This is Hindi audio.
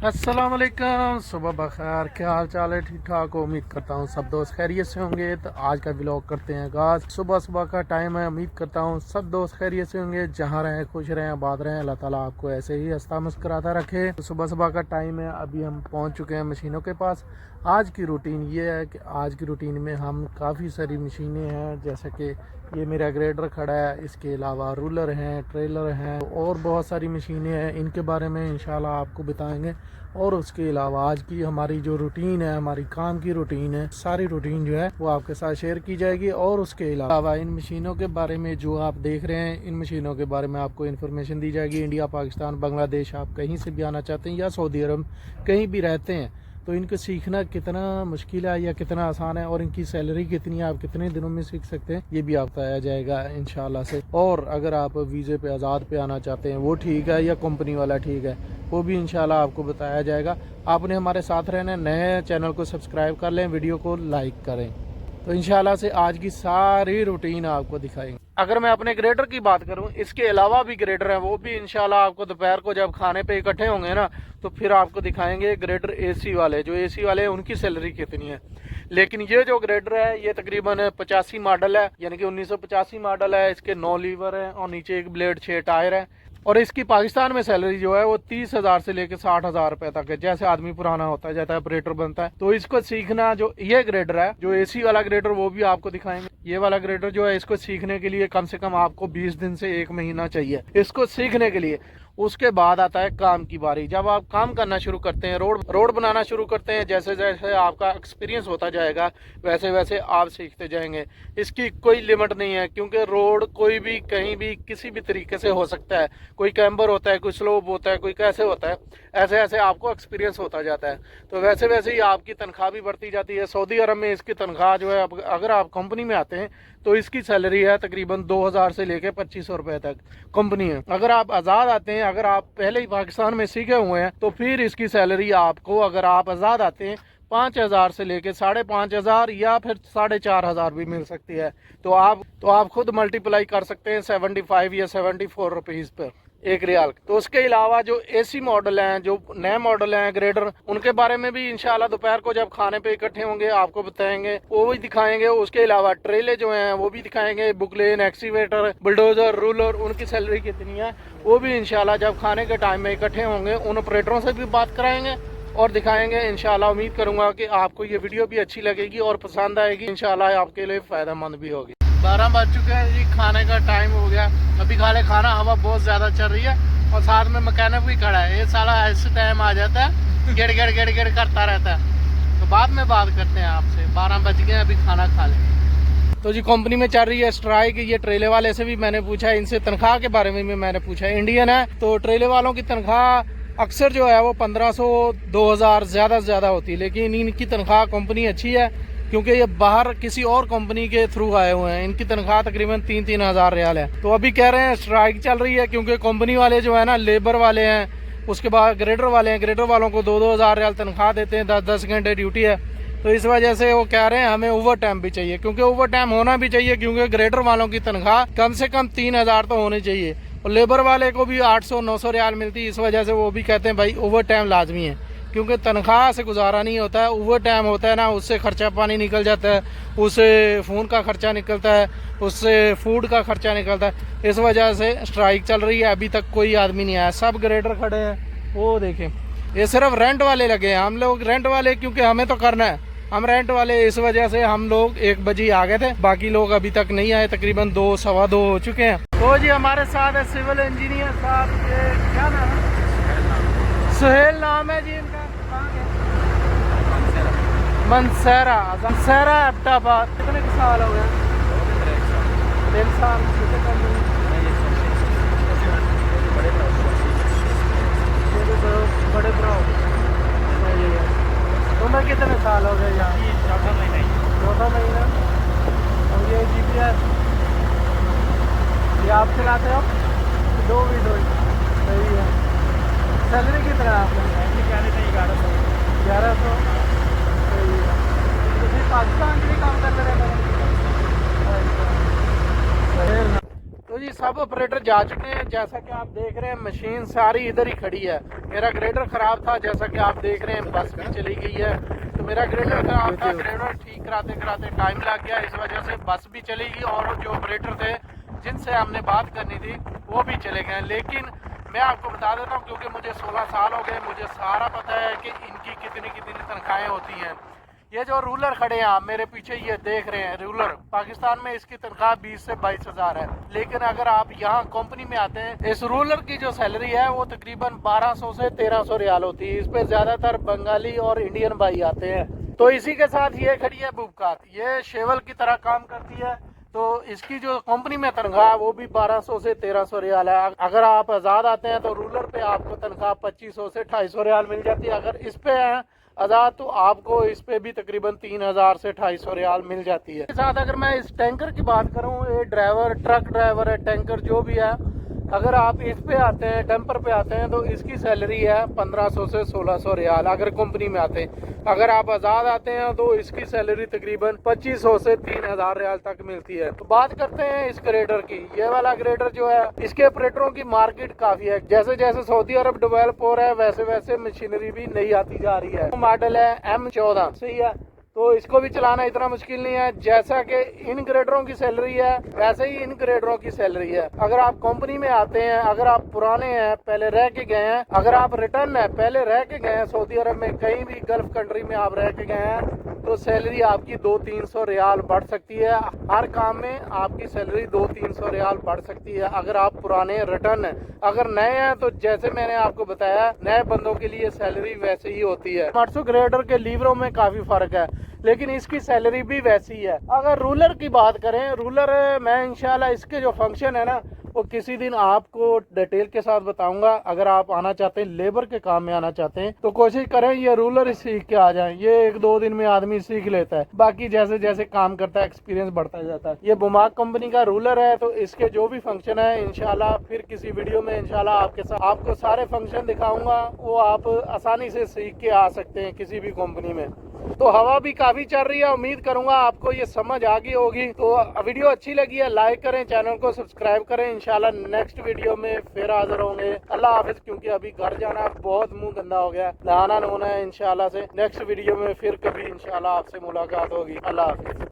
अस्सलाम वालेकुम, सुबह बखैर। क्या हाल चाल है? ठीक ठाक हो? उम्मीद करता हूँ सब दोस्त खैरियत से होंगे। तो आज का व्लॉग करते हैं आगाज़। सुबह सुबह का टाइम है। उम्मीद करता हूँ सब दोस्त खैरियत से होंगे। जहाँ रहें खुश रहें, आबाद रहें। अल्लाह ताला आपको ऐसे ही हंसता मुस्कुराता रखे। तो सुबह सुबह का टाइम है, अभी हम पहुँच चुके हैं मशीनों के पास। आज की रूटीन ये है कि आज की रूटीन में हम काफ़ी सारी मशीनें हैं, जैसे कि ये मेरा ग्रेडर खड़ा है, इसके अलावा रूलर हैं, ट्रेलर हैं और बहुत सारी मशीनें हैं। इनके बारे में इंशाल्लाह आपको बताएंगे। और उसके अलावा आज की हमारी जो रूटीन है, हमारी काम की रूटीन है, सारी रूटीन जो है वो आपके साथ शेयर की जाएगी। और उसके अलावा इन मशीनों के बारे में जो आप देख रहे हैं, इन मशीनों के बारे में आपको इन्फॉर्मेशन दी जाएगी। इंडिया, पाकिस्तान, बांग्लादेश, आप कहीं से भी आना चाहते हैं या सऊदी अरब कहीं भी रहते हैं तो इनको सीखना कितना मुश्किल है या कितना आसान है, और इनकी सैलरी कितनी है, आप कितने दिनों में सीख सकते हैं, ये भी आपको बताया जाएगा इंशाल्लाह से। और अगर आप वीज़े पे आज़ाद पे आना चाहते हैं वो ठीक है या कंपनी वाला ठीक है, वो भी इंशाल्लाह आपको बताया जाएगा। आपने हमारे साथ रहना, नए चैनल को सब्सक्राइब कर लें, वीडियो को लाइक करें। तो इंशाल्लाह से आज की सारी रूटीन आपको दिखाएंगे। अगर मैं अपने ग्रेडर की बात करूं, इसके अलावा भी ग्रेडर हैं, वो भी इंशाल्लाह आपको दोपहर को जब खाने पे इकट्ठे होंगे ना, तो फिर आपको दिखाएंगे ग्रेडर एसी वाले। जो एसी वाले हैं उनकी सैलरी कितनी है। लेकिन ये जो ग्रेडर है ये तकरीबन 85 मॉडल है, यानी कि 1985 मॉडल है। इसके 9 लीवर है और नीचे एक ब्लेड 6 टायर है। और इसकी पाकिस्तान में सैलरी जो है वो 30,000 से लेकर 60,000 रुपए तक है। जैसे आदमी पुराना होता है, जैसा ऑपरेटर बनता है, तो इसको सीखना, जो ये ग्रेडर है, जो एसी वाला ग्रेडर, वो भी आपको दिखाएंगे। ये वाला ग्रेडर जो है, इसको सीखने के लिए कम से कम आपको 20 दिन से 1 महीना चाहिए इसको सीखने के लिए। उसके बाद आता है काम की बारी। जब आप काम करना शुरू करते हैं, रोड बनाना शुरू करते हैं, जैसे जैसे आपका एक्सपीरियंस होता जाएगा वैसे वैसे आप सीखते जाएंगे। इसकी कोई लिमिट नहीं है, क्योंकि रोड कोई भी कहीं भी किसी भी तरीके से हो सकता है। कोई कैम्बर होता है, कोई स्लोप होता है, कोई कैसे होता है, ऐसे ऐसे आपको एक्सपीरियंस होता जाता है। तो वैसे वैसे ही आपकी तनख्वाह भी बढ़ती जाती है। सऊदी अरब में इसकी तनख्वाह जो है, अगर आप कंपनी में आते हैं तो इसकी सैलरी है तकरीबन 2000 से लेकर 2500 रुपए तक कंपनी है। अगर आप आज़ाद आते हैं, अगर आप पहले ही पाकिस्तान में सीखे हुए हैं, तो फिर इसकी सैलरी आपको, अगर आप आज़ाद आते हैं, 5000 से लेके 5500 या फिर 4500 भी मिल सकती है। तो आप खुद मल्टीप्लाई कर सकते हैं 75 या 74 रुपीज़ पर एक रियाल। तो उसके अलावा जो एसी मॉडल हैं, जो नए मॉडल हैं ग्रेडर, उनके बारे में भी इंशाल्लाह दोपहर को जब खाने पे इकट्ठे होंगे आपको बताएंगे, वो भी दिखाएंगे। उसके अलावा ट्रेले जो हैं वो भी दिखाएंगे, बुकलेन, एक्सीवेटर, बुलडोजर, रूलर, उनकी सैलरी कितनी है वो भी इंशाल्लाह जब खाने के टाइम में इकट्ठे होंगे उन ऑपरेटरों से भी बात कराएंगे और दिखाएंगे इंशाल्लाह। उम्मीद करूंगा कि आपको ये वीडियो भी अच्छी लगेगी और पसंद आएगी, इंशाल्लाह आपके लिए फ़ायदेमंद भी होगी। 12 बज चुके हैं जी, खाने का टाइम हो गया। अभी खा ले खाना, हवा बहुत ज़्यादा चल रही है और साथ में मैकेनिक भी खड़ा है। ये साला ऐसे टाइम आ जाता है, गेड़ गेड़ गेड़ गेड़ करता रहता है। तो बाद में बात करते हैं आपसे। 12 बज गए, अभी खाना खा लें। तो जी कंपनी में चल रही है स्ट्राइक। ये ट्रेले वाले से भी मैंने पूछा, इनसे तनख्वाह के बारे में भी मैंने पूछा। इंडियन है तो ट्रेले वालों की तनख्वाह अक्सर जो है वो 1500 2000 ज़्यादा से ज़्यादा होती है, लेकिन इनकी तनख्वाह कंपनी अच्छी है क्योंकि ये बाहर किसी और कंपनी के थ्रू आए हुए हैं। इनकी तनख्वाह तकरीबन 3-3 हज़ार रियाल है। तो अभी कह रहे हैं स्ट्राइक चल रही है क्योंकि कंपनी वाले जो है ना, लेबर वाले हैं, उसके बाद ग्रेडर वाले हैं, ग्रेडर वालों को 2-2 हज़ार रियाल तनख्वाह देते हैं, 10-10 घंटे ड्यूटी है। तो इस वजह से वो कह रहे हैं हमें ओवर टाइम भी चाहिए, क्योंकि ओवर टाइम होना भी चाहिए, क्योंकि ग्रेडर वालों की तनख्वाह कम से कम 3000 तो होनी चाहिए और लेबर वाले को भी 800-900 रियाल मिलती है। इस वजह से वो भी कहते हैं भाई ओवर टाइम लाजमी है, क्योंकि तनख्वाह से गुजारा नहीं होता है। ओवर टाइम होता है ना, उससे खर्चा पानी निकल जाता है, उससे फ़ोन का खर्चा निकलता है, उससे फूड का खर्चा निकलता है। इस वजह से स्ट्राइक चल रही है। अभी तक कोई आदमी नहीं आया, सब ग्रेडर खड़े हैं। वो देखें, ये सिर्फ रेंट वाले लगे हैं। हम लोग रेंट वाले, क्योंकि हमें तो करना है, हम रेंट वाले, इस वजह से हम लोग 1 बजे आ गए थे। बाकी लोग अभी तक नहीं आए, तकरीबन 2 सवा 2 हो चुके हैं। तो जी हमारे साथ है सिविल इंजीनियर साहब। ये क्या नाम है? सुहेल नाम है जी इनका। मनसेरा अब्दाबाद। कितने साल हो गए? 1.5 साल। बड़े भरा तुम्हें कितने साल हो गए यहाँ? 4 महीना। और ये GPS ये आप चलाते हो? 2 वीडियो। सही है। सैलरी कितना है आपका? 1100। सही है। तो फिर पाकिस्तान के लिए काम करते रहते हैं। तो जी सब ऑपरेटर जा चुके हैं। जैसा कि आप देख रहे हैं मशीन सारी इधर ही खड़ी है। मेरा ग्रेडर ख़राब था, जैसा कि आप देख रहे हैं बस भी चली गई है। तो मेरा ग्रेडर ख़राब था, ग्रेडर ठीक कराते कराते टाइम लग गया, इस वजह से बस भी चली गई और जो ऑपरेटर थे जिनसे हमने बात करनी थी वो भी चले गए। लेकिन मैं आपको बता देता हूँ, क्योंकि मुझे 16 साल हो गए, मुझे सारा पता है कि इनकी कितनी कितनी तनख्वाहें होती हैं। ये जो रूलर खड़े हैं आप मेरे पीछे ये देख रहे हैं, रूलर पाकिस्तान में इसकी तनख्वाह 20 से 22 हज़ार है। लेकिन अगर आप यहाँ कंपनी में आते हैं, इस रूलर की जो सैलरी है वो तकरीबन 1200 से 1300 रियाल होती है। इस पे ज्यादातर बंगाली और इंडियन भाई आते हैं। तो इसी के साथ ये खड़ी है बुबकार, ये शेवल की तरह काम करती है। तो इसकी जो कंपनी में तनख्वाह वो भी 1200 से 1300 रियाल है। अगर आप आज़ाद आते हैं तो रूलर पे आपको तनख्वाह 2500 से 250 रियाल मिल जाती है। अगर इस पे है आज़ाद तो आपको इस पे भी तकरीबन 3000 से 250 रियाल मिल जाती है। साथ अगर मैं इस टैंकर की बात करूं, ये ड्राइवर, ट्रक ड्राइवर है, टैंकर जो भी है, अगर आप इस पे आते हैं, डंपर पे आते हैं, तो इसकी सैलरी है 1500 से 1600 रियाल अगर कंपनी में आते हैं। अगर आप आज़ाद आते हैं तो इसकी सैलरी तकरीबन 2500 से 3000 रियाल तक मिलती है। तो बात करते हैं इस ग्रेडर की। ये वाला ग्रेडर जो है, इसके ऑपरेटरों की मार्केट काफ़ी है। जैसे जैसे सऊदी अरब डेवलप हो रहा है वैसे वैसे मशीनरी भी नई आती जा रही है। मॉडल है M14, सही है। तो इसको भी चलाना इतना मुश्किल नहीं है। जैसा कि इन ग्रेडरों की सैलरी है वैसे ही इन ग्रेडरों की सैलरी है। अगर आप कंपनी में आते हैं, अगर आप पुराने हैं, पहले रह के गए हैं, अगर आप रिटर्न है, पहले रह के गए हैं सऊदी अरब में, कहीं भी गल्फ कंट्री में आप रह के गए हैं, तो सैलरी आपकी 200-300 रियाल बढ़ सकती है। हर काम में आपकी सैलरी 200-300 रियाल बढ़ सकती है अगर आप पुराने रिटर्न है। अगर नए हैं तो जैसे मैंने आपको बताया, नए बंदों के लिए सैलरी वैसे ही होती है। मर्सो ग्रेडर के लीवरों में काफ़ी फ़र्क है, लेकिन इसकी सैलरी भी वैसी है। अगर रूलर की बात करें, रूलर मैं इंशाल्लाह इसके जो फंक्शन है ना वो किसी दिन आपको डिटेल के साथ बताऊंगा। अगर आप आना चाहते हैं, लेबर के काम में आना चाहते हैं, तो कोशिश करें ये रूलर सीख के आ जाएं। ये 1-2 दिन में आदमी सीख लेता है, बाकी जैसे जैसे काम करता है एक्सपीरियंस बढ़ता जाता है। ये बुमाक कंपनी का रूलर है, तो इसके जो भी फंक्शन है इंशाल्लाह फिर किसी वीडियो में इंशाल्लाह आपके साथ आपको सारे फंक्शन दिखाऊंगा। वो आप आसानी से सीख के आ सकते हैं किसी भी कंपनी में। तो हवा भी काफी चल रही है, उम्मीद करूंगा आपको ये समझ आ गई होगी। तो वीडियो अच्छी लगी है लाइक करें, चैनल को सब्सक्राइब करें। इंशाल्लाह नेक्स्ट वीडियो में फिर हाजिर होंगे। अल्लाह हाफिज, क्योंकि अभी घर जाना, बहुत मुंह गंदा हो गया, नहाना नहाना है। इंशाल्लाह से नेक्स्ट वीडियो में फिर कभी इंशाल्लाह आपसे मुलाकात होगी। अल्लाह हाफिज।